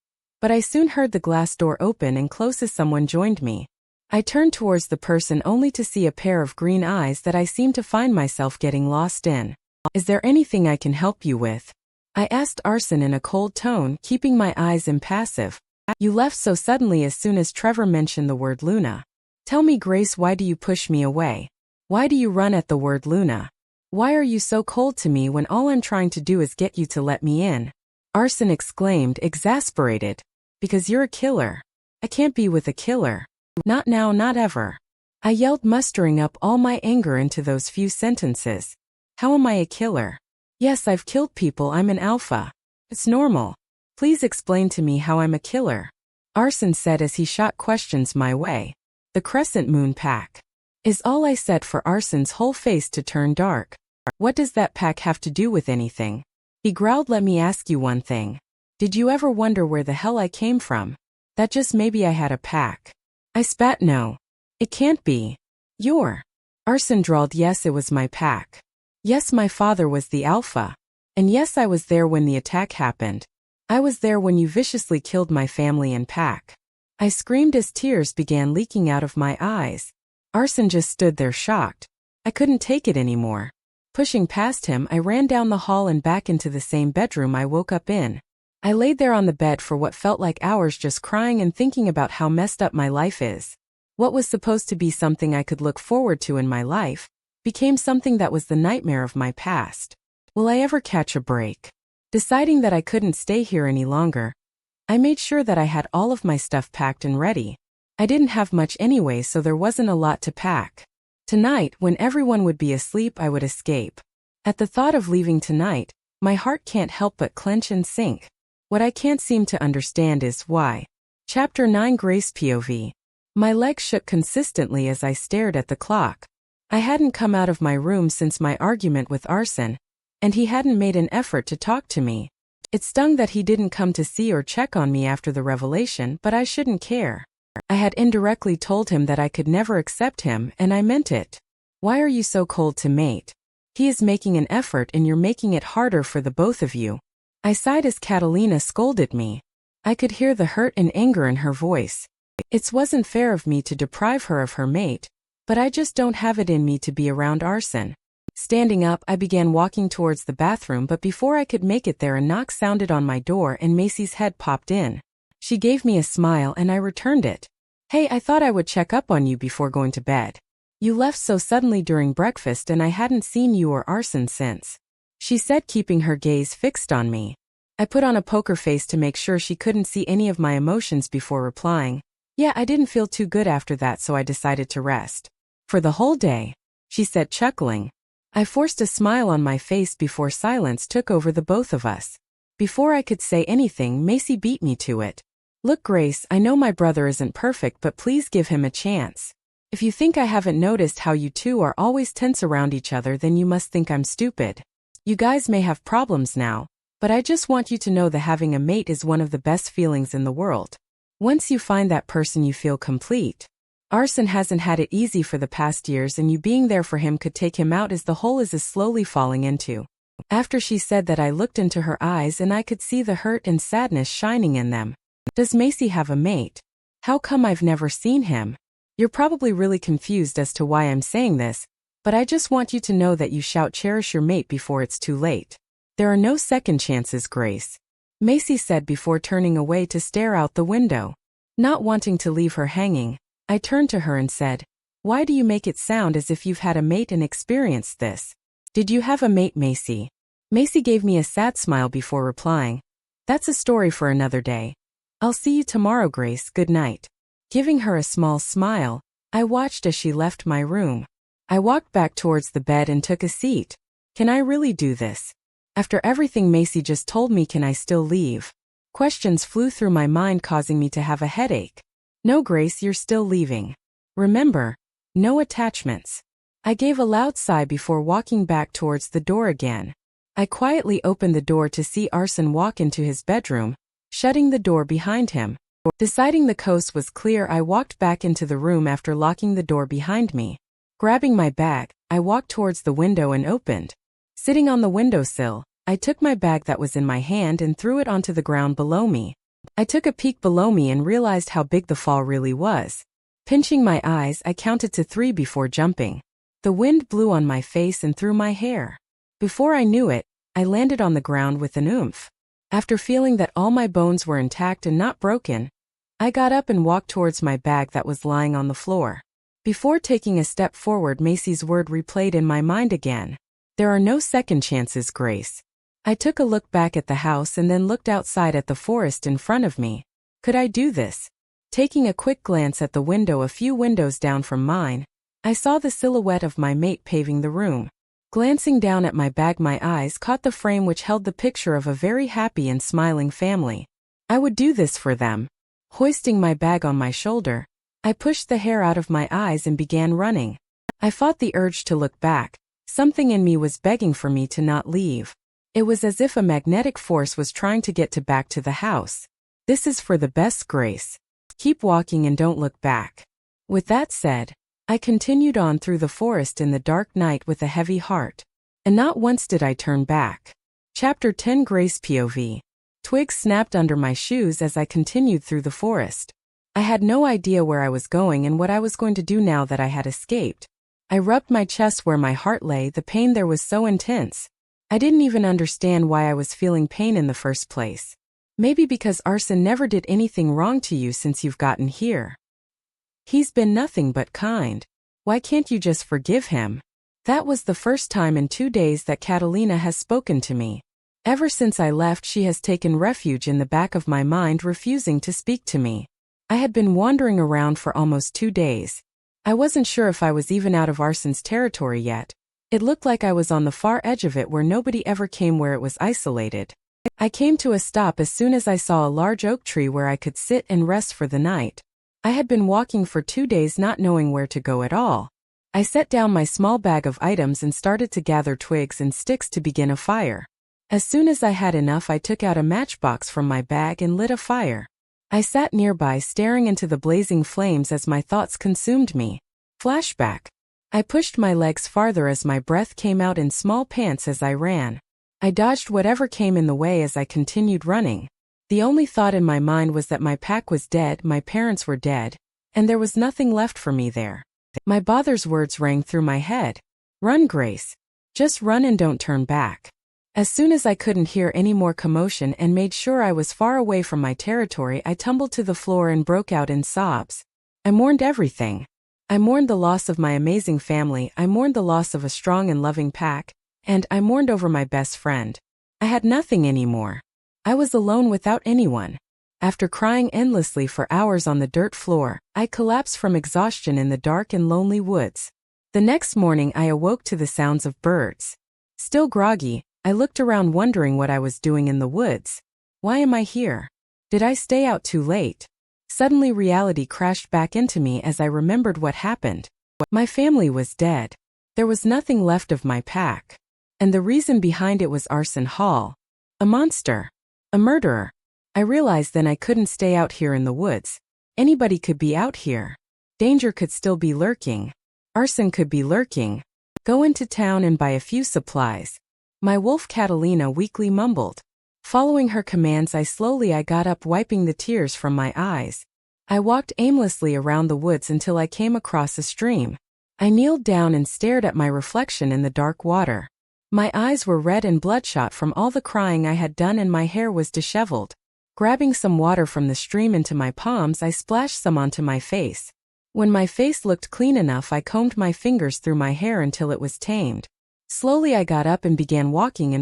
but I soon heard the glass door open and close as someone joined me. I turned towards the person only to see a pair of green eyes that I seemed to find myself getting lost in. Is there anything I can help you with? I asked Arsen in a cold tone, keeping my eyes impassive. You left so suddenly as soon as Trevor mentioned the word Luna. Tell me, Grace, why do you push me away? Why do you run at the word Luna? Why are you so cold to me when all I'm trying to do is get you to let me in? Arsen exclaimed, exasperated. Because you're a killer. I can't be with a killer. Not now, not ever. I yelled, mustering up all my anger into those few sentences. How am I a killer? Yes, I've killed people, I'm an alpha. It's normal. Please explain to me how I'm a killer. Arsen said as he shot questions my way. The Crescent Moon Pack is all I said for Arsen's whole face to turn dark. What does that pack have to do with anything? He growled. Let me ask you one thing. Did you ever wonder where the hell I came from? That just maybe I had a pack. I spat. No. It can't be. Arsen drawled. Yes, it was my pack. Yes, my father was the Alpha. And yes, I was there when the attack happened. I was there when you viciously killed my family and pack. I screamed as tears began leaking out of my eyes. Arsen just stood there shocked. I couldn't take it anymore. Pushing past him, I ran down the hall and back into the same bedroom I woke up in. I laid there on the bed for what felt like hours, just crying and thinking about how messed up my life is. What was supposed to be something I could look forward to in my life became something that was the nightmare of my past. Will I ever catch a break? Deciding that I couldn't stay here any longer, I made sure that I had all of my stuff packed and ready. I didn't have much anyway, so there wasn't a lot to pack. Tonight, when everyone would be asleep, I would escape. At the thought of leaving tonight, my heart can't help but clench and sink. What I can't seem to understand is why. Chapter 9 Grace POV. My legs shook consistently as I stared at the clock. I hadn't come out of my room since my argument with Arsen, and he hadn't made an effort to talk to me. It stung that he didn't come to see or check on me after the revelation, but I shouldn't care. I had indirectly told him that I could never accept him, and I meant it. Why are you so cold to Mate? He is making an effort and you're making it harder for the both of you. I sighed as Catalina scolded me. I could hear the hurt and anger in her voice. It wasn't fair of me to deprive her of her mate, but I just don't have it in me to be around Arsen. Standing up, I began walking towards the bathroom, but before I could make it there, a knock sounded on my door and Macy's head popped in. She gave me a smile and I returned it. Hey, I thought I would check up on you before going to bed. You left so suddenly during breakfast and I hadn't seen you or Arsen since, she said, keeping her gaze fixed on me. I put on a poker face to make sure she couldn't see any of my emotions before replying. Yeah, I didn't feel too good after that, so I decided to rest. For the whole day, she said, chuckling. I forced a smile on my face before silence took over the both of us. Before I could say anything, Macy beat me to it. Look, Grace, I know my brother isn't perfect, but please give him a chance. If you think I haven't noticed how you two are always tense around each other, then you must think I'm stupid. You guys may have problems now, but I just want you to know that having a mate is one of the best feelings in the world. Once you find that person, you feel complete. Arsen hasn't had it easy for the past years, and you being there for him could take him out as the hole is slowly falling into. After she said that, I looked into her eyes and I could see the hurt and sadness shining in them. Does Macy have a mate? How come I've never seen him? You're probably really confused as to why I'm saying this, but I just want you to know that you should cherish your mate before it's too late. There are no second chances, Grace, Macy said before turning away to stare out the window. Not wanting to leave her hanging, I turned to her and said, why do you make it sound as if you've had a mate and experienced this? Did you have a mate, Macy? Macy gave me a sad smile before replying, that's a story for another day. I'll see you tomorrow, Grace. Good night. Giving her a small smile, I watched as she left my room. I walked back towards the bed and took a seat. Can I really do this? After everything Macy just told me, can I still leave? Questions flew through my mind, causing me to have a headache. No, Grace, you're still leaving. Remember, no attachments. I gave a loud sigh before walking back towards the door again. I quietly opened the door to see Arsen walk into his bedroom, shutting the door behind him. Deciding the coast was clear, I walked back into the room after locking the door behind me. Grabbing my bag, I walked towards the window and opened. Sitting on the windowsill, I took my bag that was in my hand and threw it onto the ground below me. I took a peek below me and realized how big the fall really was. Pinching my eyes, I counted to 3 before jumping. The wind blew on my face and through my hair. Before I knew it, I landed on the ground with an oomph. After feeling that all my bones were intact and not broken, I got up and walked towards my bag that was lying on the floor. Before taking a step forward, Macy's word replayed in my mind again. There are no second chances, Grace. I took a look back at the house and then looked outside at the forest in front of me. Could I do this? Taking a quick glance at the window a few windows down from mine, I saw the silhouette of my mate paving the room. Glancing down at my bag, my eyes caught the frame which held the picture of a very happy and smiling family. I would do this for them. Hoisting my bag on my shoulder, I pushed the hair out of my eyes and began running. I fought the urge to look back. Something in me was begging for me to not leave. It was as if a magnetic force was trying to get back to the house. This is for the best, Grace. Keep walking and don't look back. With that said, I continued on through the forest in the dark night with a heavy heart. And not once did I turn back. Chapter 10 Grace POV. Twigs snapped under my shoes as I continued through the forest. I had no idea where I was going and what I was going to do now that I had escaped. I rubbed my chest where my heart lay. The pain there was so intense. I didn't even understand why I was feeling pain in the first place. Maybe because Arsen never did anything wrong to you since you've gotten here. He's been nothing but kind. Why can't you just forgive him? That was the first time in 2 days that Catalina has spoken to me. Ever since I left, she has taken refuge in the back of my mind, refusing to speak to me. I had been wandering around for almost 2 days. I wasn't sure if I was even out of Arsen's territory yet. It looked like I was on the far edge of it where nobody ever came, where it was isolated. I came to a stop as soon as I saw a large oak tree where I could sit and rest for the night. I had been walking for 2 days not knowing where to go at all. I set down my small bag of items and started to gather twigs and sticks to begin a fire. As soon as I had enough, I took out a matchbox from my bag and lit a fire. I sat nearby staring into the blazing flames as my thoughts consumed me. Flashback. I pushed my legs farther as my breath came out in small pants as I ran. I dodged whatever came in the way as I continued running. The only thought in my mind was that my pack was dead, my parents were dead, and there was nothing left for me there. My father's words rang through my head. Run, Grace. Just run and don't turn back. As soon as I couldn't hear any more commotion and made sure I was far away from my territory, I tumbled to the floor and broke out in sobs. I mourned everything. I mourned the loss of my amazing family, I mourned the loss of a strong and loving pack, and I mourned over my best friend. I had nothing anymore. I was alone without anyone. After crying endlessly for hours on the dirt floor, I collapsed from exhaustion in the dark and lonely woods. The next morning I awoke to the sounds of birds. Still groggy, I looked around wondering what I was doing in the woods. Why am I here? Did I stay out too late? Suddenly reality crashed back into me as I remembered what happened. My family was dead. There was nothing left of my pack. And the reason behind it was Arsen Hall. A monster. A murderer. I realized then I couldn't stay out here in the woods. Anybody could be out here. Danger could still be lurking. Arsen could be lurking. Go into town and buy a few supplies. My wolf Catalina weakly mumbled. Following her commands, I got up, wiping the tears from my eyes. I walked aimlessly around the woods until I came across a stream. I kneeled down and stared at my reflection in the dark water. My eyes were red and bloodshot from all the crying I had done, and my hair was disheveled. Grabbing some water from the stream into my palms, I splashed some onto my face. When my face looked clean enough, I combed my fingers through my hair until it was tamed. Slowly I got up and began walking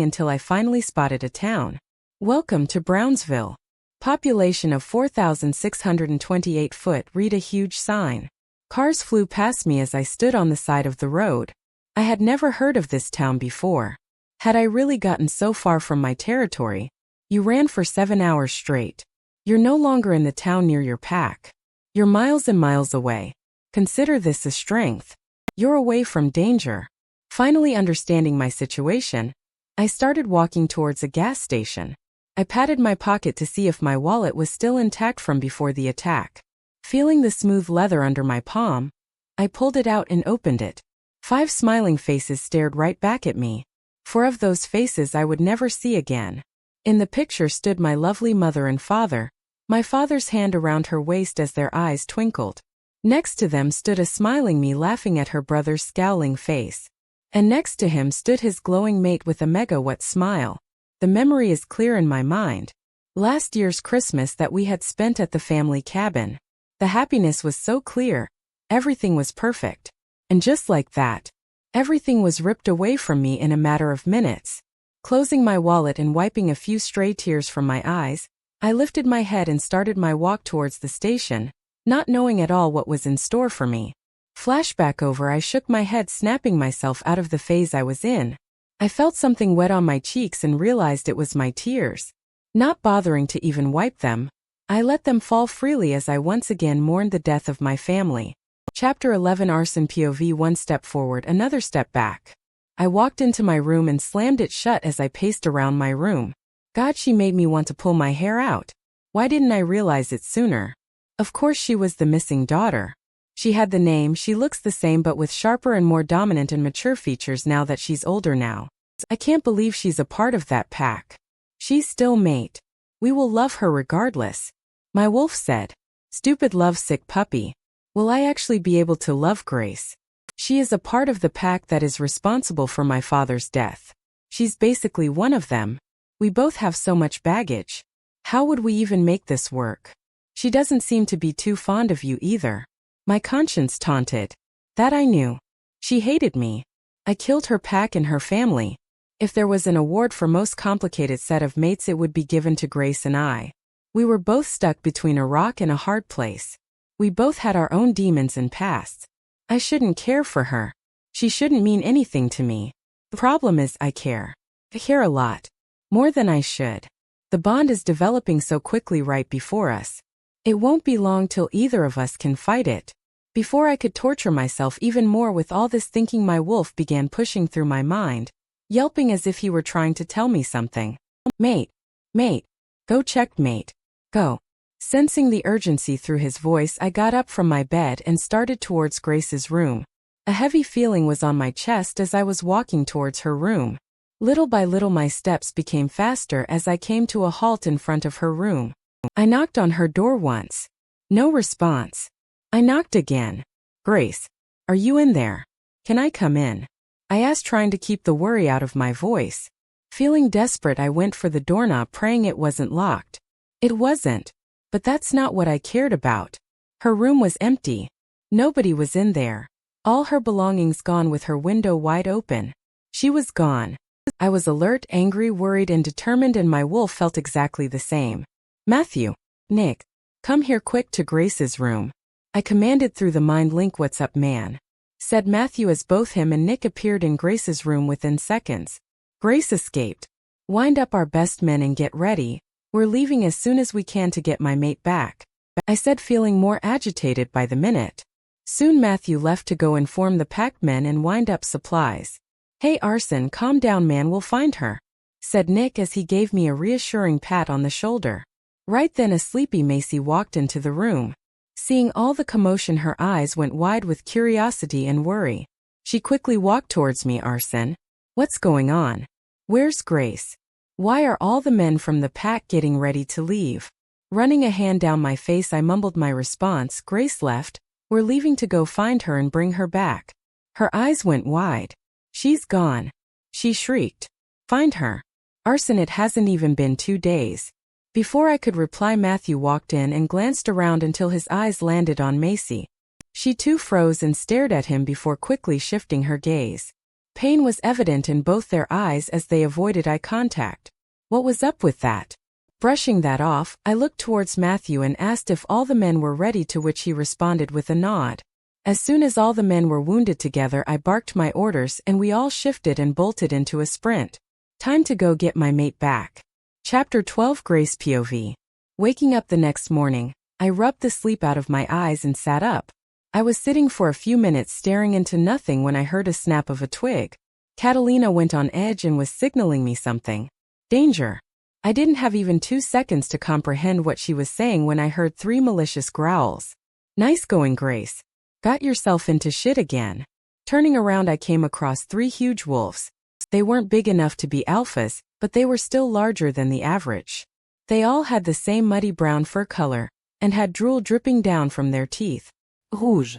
until I finally spotted a town. Welcome to Brownsville. Population of 4,628 foot. Read a huge sign. Cars flew past me as I stood on the side of the road. I had never heard of this town before. Had I really gotten so far from my territory? You ran for 7 hours straight. You're no longer in the town near your pack. You're miles and miles away. Consider this a strength. You're away from danger. Finally understanding my situation, I started walking towards a gas station. I patted my pocket to see if my wallet was still intact from before the attack. Feeling the smooth leather under my palm, I pulled it out and opened it. 5 smiling faces stared right back at me. 4 of those faces I would never see again. In the picture stood my lovely mother and father, my father's hand around her waist as their eyes twinkled. Next to them stood a smiling me laughing at her brother's scowling face. And next to him stood his glowing mate with a mega-wet smile. The memory is clear in my mind. Last year's Christmas that we had spent at the family cabin. The happiness was so clear. Everything was perfect. And just like that, everything was ripped away from me in a matter of minutes. Closing my wallet and wiping a few stray tears from my eyes, I lifted my head and started my walk towards the station, not knowing at all what was in store for me. Flashback over, I shook my head, snapping myself out of the phase I was in. I felt something wet on my cheeks and realized it was my tears. Not bothering to even wipe them, I let them fall freely as I once again mourned the death of my family. Chapter 11 Arsen POV. One step forward, another step back. I walked into my room and slammed it shut as I paced around my room. God, she made me want to pull my hair out. Why didn't I realize it sooner? Of course she was the missing daughter. She had the name, she looks the same but with sharper and more dominant and mature features now that she's older now. I can't believe she's a part of that pack. She's still Mate. We will love her regardless. My wolf said. Stupid lovesick puppy. Will I actually be able to love Grace? She is a part of the pack that is responsible for my father's death. She's basically one of them. We both have so much baggage. How would we even make this work? She doesn't seem to be too fond of you either. My conscience taunted. That I knew. She hated me. I killed her pack and her family. If there was an award for most complicated set of mates, it would be given to Grace and I. We were both stuck between a rock and a hard place. We both had our own demons and pasts. I shouldn't care for her. She shouldn't mean anything to me. The problem is I care. I care a lot. More than I should. The bond is developing so quickly right before us. It won't be long till either of us can fight it. Before I could torture myself even more with all this thinking, my wolf began pushing through my mind, yelping as if he were trying to tell me something. Mate. Mate. Go check, Mate. Go. Sensing the urgency through his voice, I got up from my bed and started towards Grace's room. A heavy feeling was on my chest as I was walking towards her room. Little by little my steps became faster as I came to a halt in front of her room. I knocked on her door once. No response. I knocked again. Grace. Are you in there? Can I come in? I asked, trying to keep the worry out of my voice. Feeling desperate, I went for the doorknob, praying it wasn't locked. It wasn't. But that's not what I cared about. Her room was empty. Nobody was in there. All her belongings gone, with her window wide open. She was gone. I was alert, angry, worried, and determined, and my wolf felt exactly the same. Matthew. Nick. Come here quick to Grace's room. I commanded through the mind link. What's up, man? Said Matthew as both him and Nick appeared in Grace's room within seconds. Grace escaped. Wind up our best men and get ready. We're leaving as soon as we can to get my mate back. I said, feeling more agitated by the minute. Soon Matthew left to go inform the pack men and wind up supplies. Hey Arsen, calm down man, we'll find her, said Nick as he gave me a reassuring pat on the shoulder. Right then a sleepy Mate walked into the room. Seeing all the commotion, her eyes went wide with curiosity and worry. She quickly walked towards me. Arsen. What's going on? Where's Grace? Why are all the men from the pack getting ready to leave? Running a hand down my face, I mumbled my response. Grace left. We're leaving to go find her and bring her back. Her eyes went wide. She's gone. She shrieked. Find her. Arsen, it hasn't even been 2 days. Before I could reply, Matthew walked in and glanced around until his eyes landed on Mate. She too froze and stared at him before quickly shifting her gaze. Pain was evident in both their eyes as they avoided eye contact. What was up with that? Brushing that off, I looked towards Matthew and asked if all the men were ready, to which he responded with a nod. As soon as all the men were wounded together, I barked my orders and we all shifted and bolted into a sprint. Time to go get my mate back. Chapter 12 Grace POV. Waking up the next morning, I rubbed the sleep out of my eyes and sat up. I was sitting for a few minutes staring into nothing when I heard a snap of a twig. Catalina went on edge and was signaling me something. Danger. I didn't have even 2 seconds to comprehend what she was saying when I heard 3 malicious growls. Nice going, Grace. Got yourself into shit again. Turning around, I came across 3 huge wolves. They weren't big enough to be alphas, but they were still larger than the average. They all had the same muddy brown fur color, and had drool dripping down from their teeth. Rouge.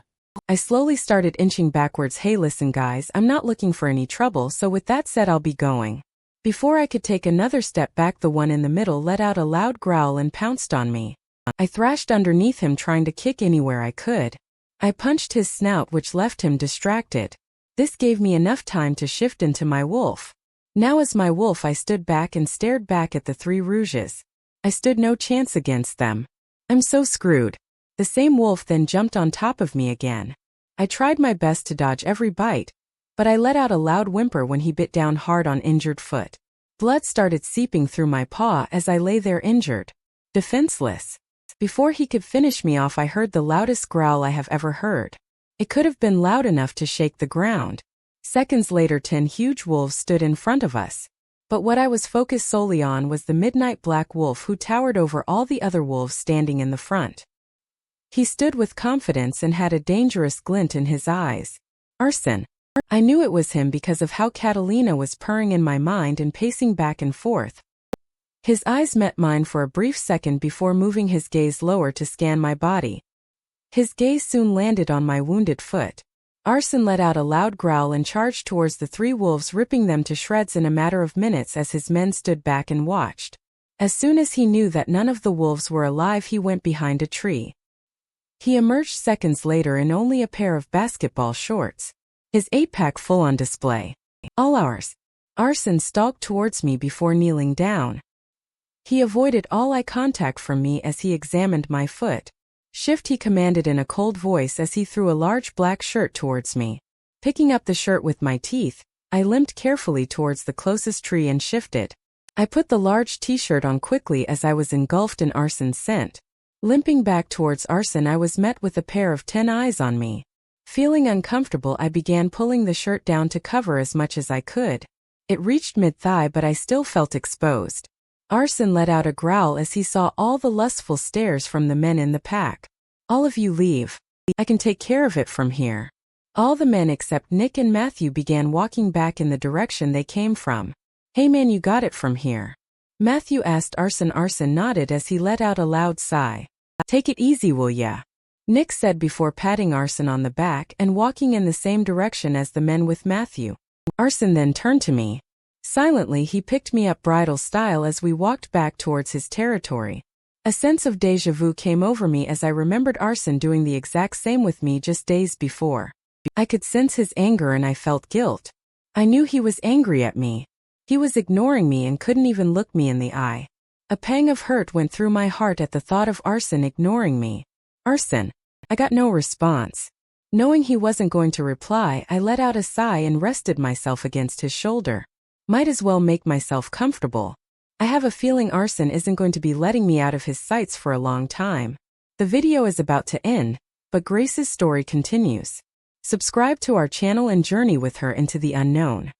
I slowly started inching backwards. Hey listen guys, I'm not looking for any trouble, so with that said I'll be going. Before I could take another step back, the one in the middle let out a loud growl and pounced on me. I thrashed underneath him, trying to kick anywhere I could. I punched his snout, which left him distracted. This gave me enough time to shift into my wolf. Now as my wolf I stood back and stared back at the 3 rouges. I stood no chance against them. I'm so screwed. The same wolf then jumped on top of me again. I tried my best to dodge every bite, but I let out a loud whimper when he bit down hard on injured foot. Blood started seeping through my paw as I lay there injured. Defenseless. Before he could finish me off, I heard the loudest growl I have ever heard. It could have been loud enough to shake the ground. Seconds later, 10 huge wolves stood in front of us. But what I was focused solely on was the midnight black wolf who towered over all the other wolves standing in the front. He stood with confidence and had a dangerous glint in his eyes. Arsen. I knew it was him because of how Catalina was purring in my mind and pacing back and forth. His eyes met mine for a brief second before moving his gaze lower to scan my body. His gaze soon landed on my wounded foot. Arsen let out a loud growl and charged towards the 3 wolves, ripping them to shreds in a matter of minutes as his men stood back and watched. As soon as he knew that none of the wolves were alive, he went behind a tree. He emerged seconds later in only a pair of basketball shorts. His 8-pack full on display. All ours. Arsen stalked towards me before kneeling down. He avoided all eye contact from me as he examined my foot. Shift, he commanded in a cold voice as he threw a large black shirt towards me. Picking up the shirt with my teeth, I limped carefully towards the closest tree and shifted. I put the large t-shirt on quickly as I was engulfed in Arsen's scent. Limping back towards Arsen, I was met with a pair of 10 eyes on me. Feeling uncomfortable, I began pulling the shirt down to cover as much as I could. It reached mid-thigh, but I still felt exposed. Arsen let out a growl as he saw all the lustful stares from the men in the pack. All of you leave. I can take care of it from here. All the men except Nick and Matthew began walking back in the direction they came from. Hey man, you got it from here? Matthew asked Arsen. Arsen nodded as he let out a loud sigh. Take it easy, will ya? Nick said before patting Arsen on the back and walking in the same direction as the men with Matthew. Arsen then turned to me. Silently, he picked me up bridal style as we walked back towards his territory. A sense of déjà vu came over me as I remembered Arsen doing the exact same with me just days before. I could sense his anger and I felt guilt. I knew he was angry at me. He was ignoring me and couldn't even look me in the eye. A pang of hurt went through my heart at the thought of Arsen ignoring me. Arsen. I got no response. Knowing he wasn't going to reply, I let out a sigh and rested myself against his shoulder. Might as well make myself comfortable. I have a feeling Arsen isn't going to be letting me out of his sights for a long time. The video is about to end, but Grace's story continues. Subscribe to our channel and journey with her into the unknown.